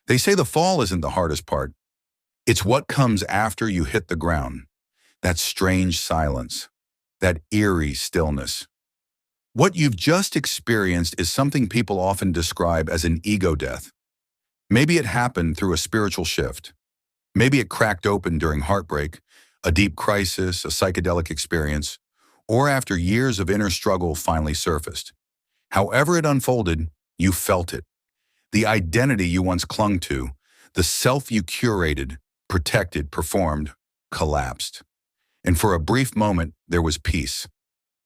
They say the fall isn't the hardest part. It's what comes after you hit the ground. That strange silence, that eerie stillness. What you've just experienced is something people often describe as an ego death. Maybe it happened through a spiritual shift. Maybe it cracked open during heartbreak, a deep crisis, a psychedelic experience, or after years of inner struggle finally surfaced. However it unfolded, you felt it. The identity you once clung to, the self you curated, protected, performed, collapsed. And for a brief moment, there was peace.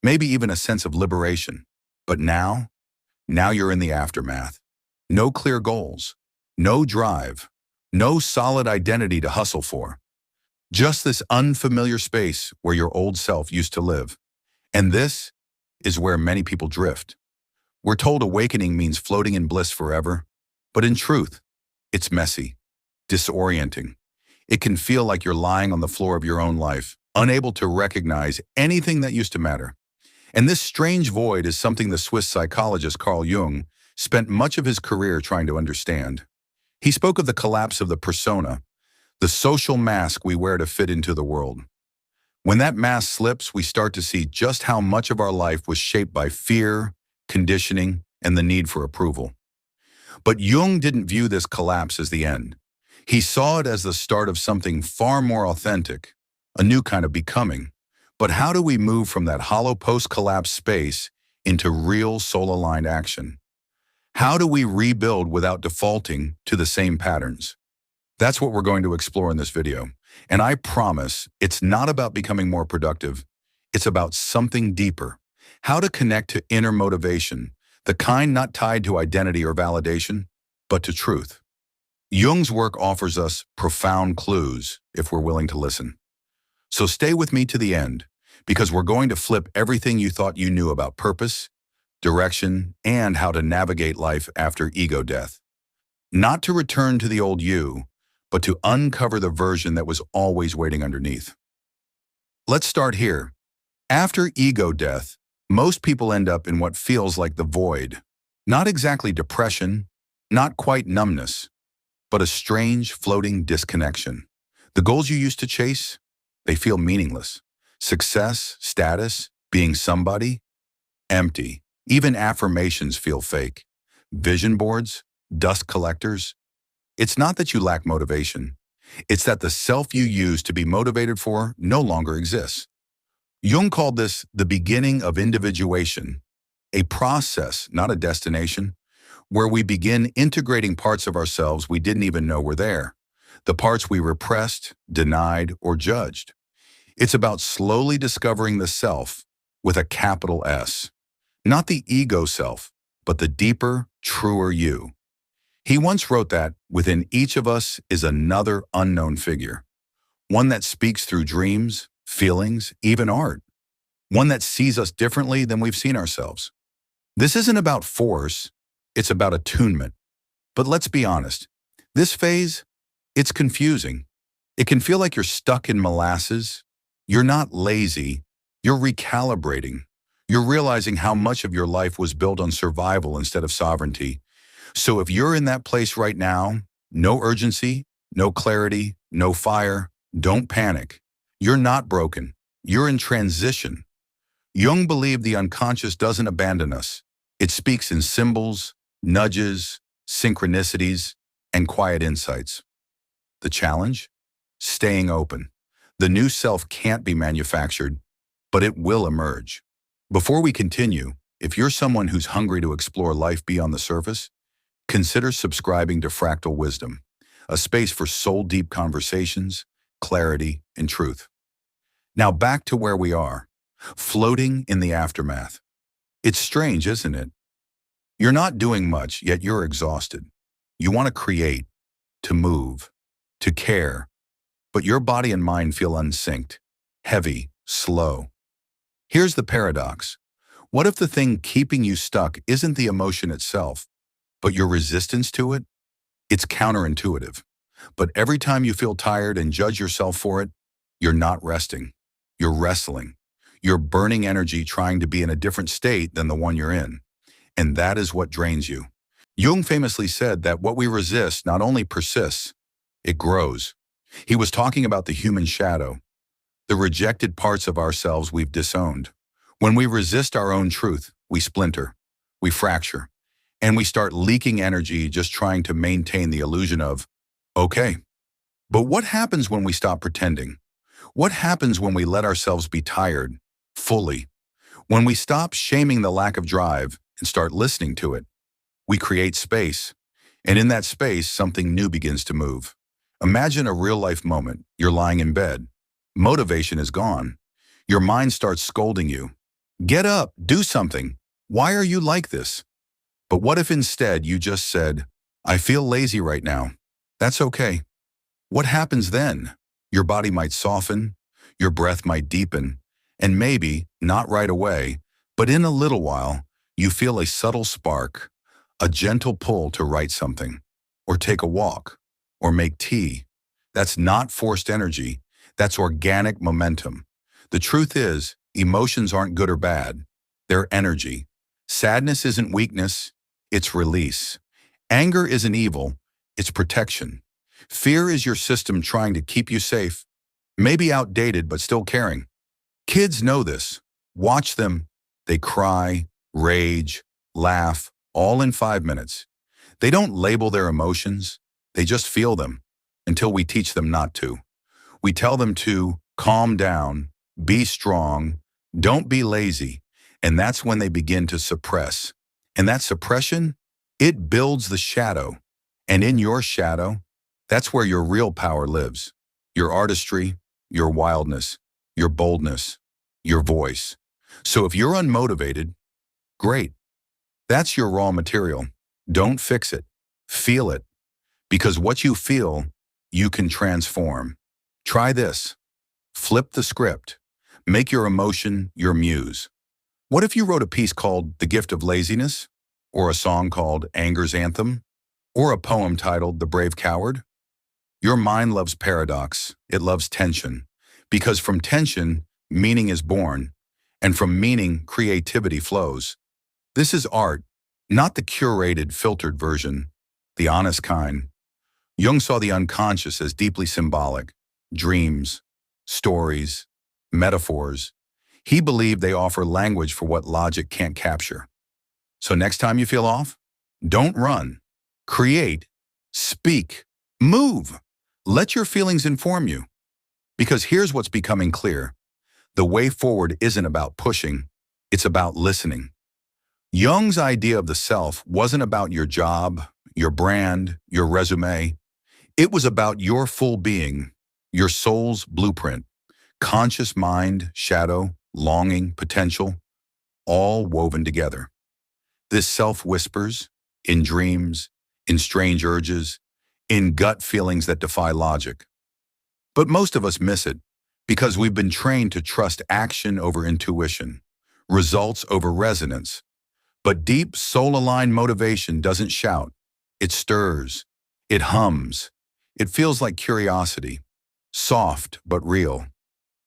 Maybe even a sense of liberation. But now you're in the aftermath. No clear goals, no drive, no solid identity to hustle for. Just this unfamiliar space where your old self used to live. And this is where many people drift. We're told awakening means floating in bliss forever, but in truth, it's messy, disorienting. It can feel like you're lying on the floor of your own life, unable to recognize anything that used to matter. And this strange void is something the Swiss psychologist Carl Jung spent much of his career trying to understand. He spoke of the collapse of the persona, the social mask we wear to fit into the world. When that mask slips, we start to see just how much of our life was shaped by fear, conditioning, and the need for approval. But Jung didn't view this collapse as the end. He saw it as the start of something far more authentic, a new kind of becoming. But how do we move from that hollow post-collapse space into real soul-aligned action? How do we rebuild without defaulting to the same patterns? That's what we're going to explore in this video. And I promise it's not about becoming more productive. It's about something deeper. How to connect to inner motivation, the kind not tied to identity or validation, but to truth. Jung's work offers us profound clues if we're willing to listen. So stay with me to the end, because we're going to flip everything you thought you knew about purpose, direction, and how to navigate life after ego death. Not to return to the old you, but to uncover the version that was always waiting underneath. Let's start here. After ego death, most people end up in what feels like the void. Not exactly depression, not quite numbness, but a strange floating disconnection. The goals you used to chase, they feel meaningless. Success, status, being somebody, empty. Even affirmations feel fake. Vision boards, dust collectors. It's not that you lack motivation. It's that the self you used to be motivated for no longer exists. Jung called this the beginning of individuation, a process, not a destination, where we begin integrating parts of ourselves we didn't even know were there, the parts we repressed, denied, or judged. It's about slowly discovering the self with a capital S. Not the ego self, but the deeper, truer you. He once wrote that within each of us is another unknown figure. One that speaks through dreams, feelings, even art. One that sees us differently than we've seen ourselves. This isn't about force, it's about attunement. But let's be honest, this phase, it's confusing. It can feel like you're stuck in molasses. You're not lazy, you're recalibrating. You're realizing how much of your life was built on survival instead of sovereignty. So if you're in that place right now, no urgency, no clarity, no fire, don't panic. You're not broken. You're in transition. Jung believed the unconscious doesn't abandon us. It speaks in symbols, nudges, synchronicities, and quiet insights. The challenge? Staying open. The new self can't be manufactured, but it will emerge. Before we continue, if you're someone who's hungry to explore life beyond the surface, consider subscribing to Fractal Wisdom, a space for soul-deep conversations, clarity, and truth. Now back to where we are, floating in the aftermath. It's strange, isn't it? You're not doing much, yet you're exhausted. You want to create, to move, to care, but your body and mind feel unsynced, heavy, slow. Here's the paradox. What if the thing keeping you stuck isn't the emotion itself, but your resistance to it? It's counterintuitive. But every time you feel tired and judge yourself for it, you're not resting. You're wrestling. You're burning energy trying to be in a different state than the one you're in. And that is what drains you. Jung famously said that what we resist not only persists, it grows. He was talking about the human shadow, the rejected parts of ourselves we've disowned. When we resist our own truth, we splinter, we fracture, and we start leaking energy just trying to maintain the illusion of, okay. But what happens when we stop pretending? What happens when we let ourselves be tired, fully? When we stop shaming the lack of drive and start listening to it? We create space, and in that space, something new begins to move. Imagine a real-life moment. You're lying in bed. Motivation is gone. Your mind starts scolding you. Get up, do something. Why are you like this? But what if instead you just said, I feel lazy right now. That's okay. What happens then? Your body might soften, your breath might deepen, and maybe, not right away, but in a little while, you feel a subtle spark, a gentle pull to write something, or take a walk, or make tea. That's not forced energy. That's organic momentum. The truth is, emotions aren't good or bad. They're energy. Sadness isn't weakness, it's release. Anger isn't evil, it's protection. Fear is your system trying to keep you safe, maybe outdated but still caring. Kids know this. Watch them. They cry, rage, laugh, all in 5 minutes. They don't label their emotions, they just feel them, until we teach them not to. We tell them to calm down, be strong, don't be lazy, and that's when they begin to suppress. And that suppression, it builds the shadow. And in your shadow, that's where your real power lives. Your artistry, your wildness, your boldness, your voice. So if you're unmotivated, great. That's your raw material. Don't fix it. Feel it. Because what you feel, you can transform. Try this. Flip the script. Make your emotion your muse. What if you wrote a piece called The Gift of Laziness? Or a song called Anger's Anthem? Or a poem titled The Brave Coward? Your mind loves paradox. It loves tension. Because from tension, meaning is born. And from meaning, creativity flows. This is art, not the curated, filtered version, the honest kind. Jung saw the unconscious as deeply symbolic. Dreams, stories, metaphors. He believed they offer language for what logic can't capture. So next time you feel off, don't run. Create, speak, move. Let your feelings inform you. Because here's what's becoming clear. The way forward isn't about pushing, it's about listening. Jung's idea of the self wasn't about your job, your brand, your resume. It was about your full being, your soul's blueprint, conscious mind, shadow, longing, potential, all woven together. This self whispers in dreams, in strange urges, in gut feelings that defy logic. But most of us miss it because we've been trained to trust action over intuition, results over resonance. But deep, soul-aligned motivation doesn't shout. It stirs. It hums. It feels like curiosity. Soft, but real.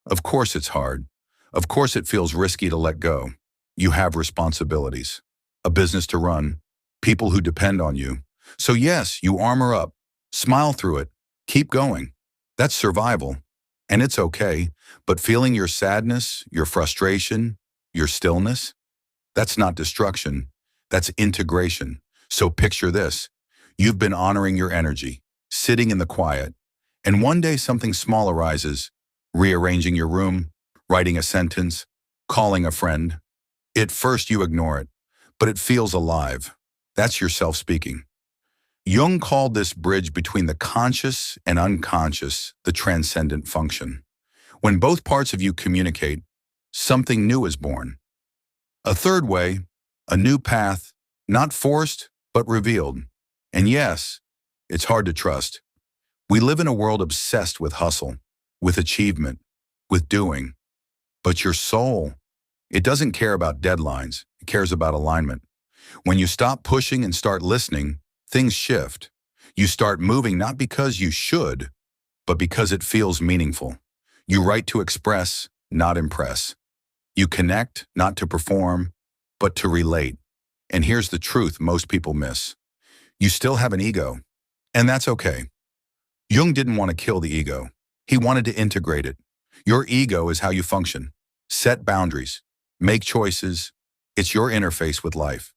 Of course it's hard. Of course it feels risky to let go. You have responsibilities. A business to run. People who depend on you. So yes, you armor up. Smile through it. Keep going. That's survival. And it's okay. But feeling your sadness, your frustration, your stillness, that's not destruction. That's integration. So picture this. You've been honoring your energy, sitting in the quiet, and one day something small arises, rearranging your room, writing a sentence, calling a friend. At first you ignore it, but it feels alive. That's yourself speaking. Jung called this bridge between the conscious and unconscious the transcendent function. When both parts of you communicate, something new is born. A third way, a new path, not forced, but revealed. And yes, it's hard to trust. We live in a world obsessed with hustle, with achievement, with doing. But your soul, it doesn't care about deadlines, it cares about alignment. When you stop pushing and start listening, things shift. You start moving not because you should, but because it feels meaningful. You write to express, not impress. You connect, not to perform, but to relate. And here's the truth most people miss. You still have an ego, and that's okay. Jung didn't want to kill the ego. He wanted to integrate it. Your ego is how you function. Set boundaries. Make choices. It's your interface with life.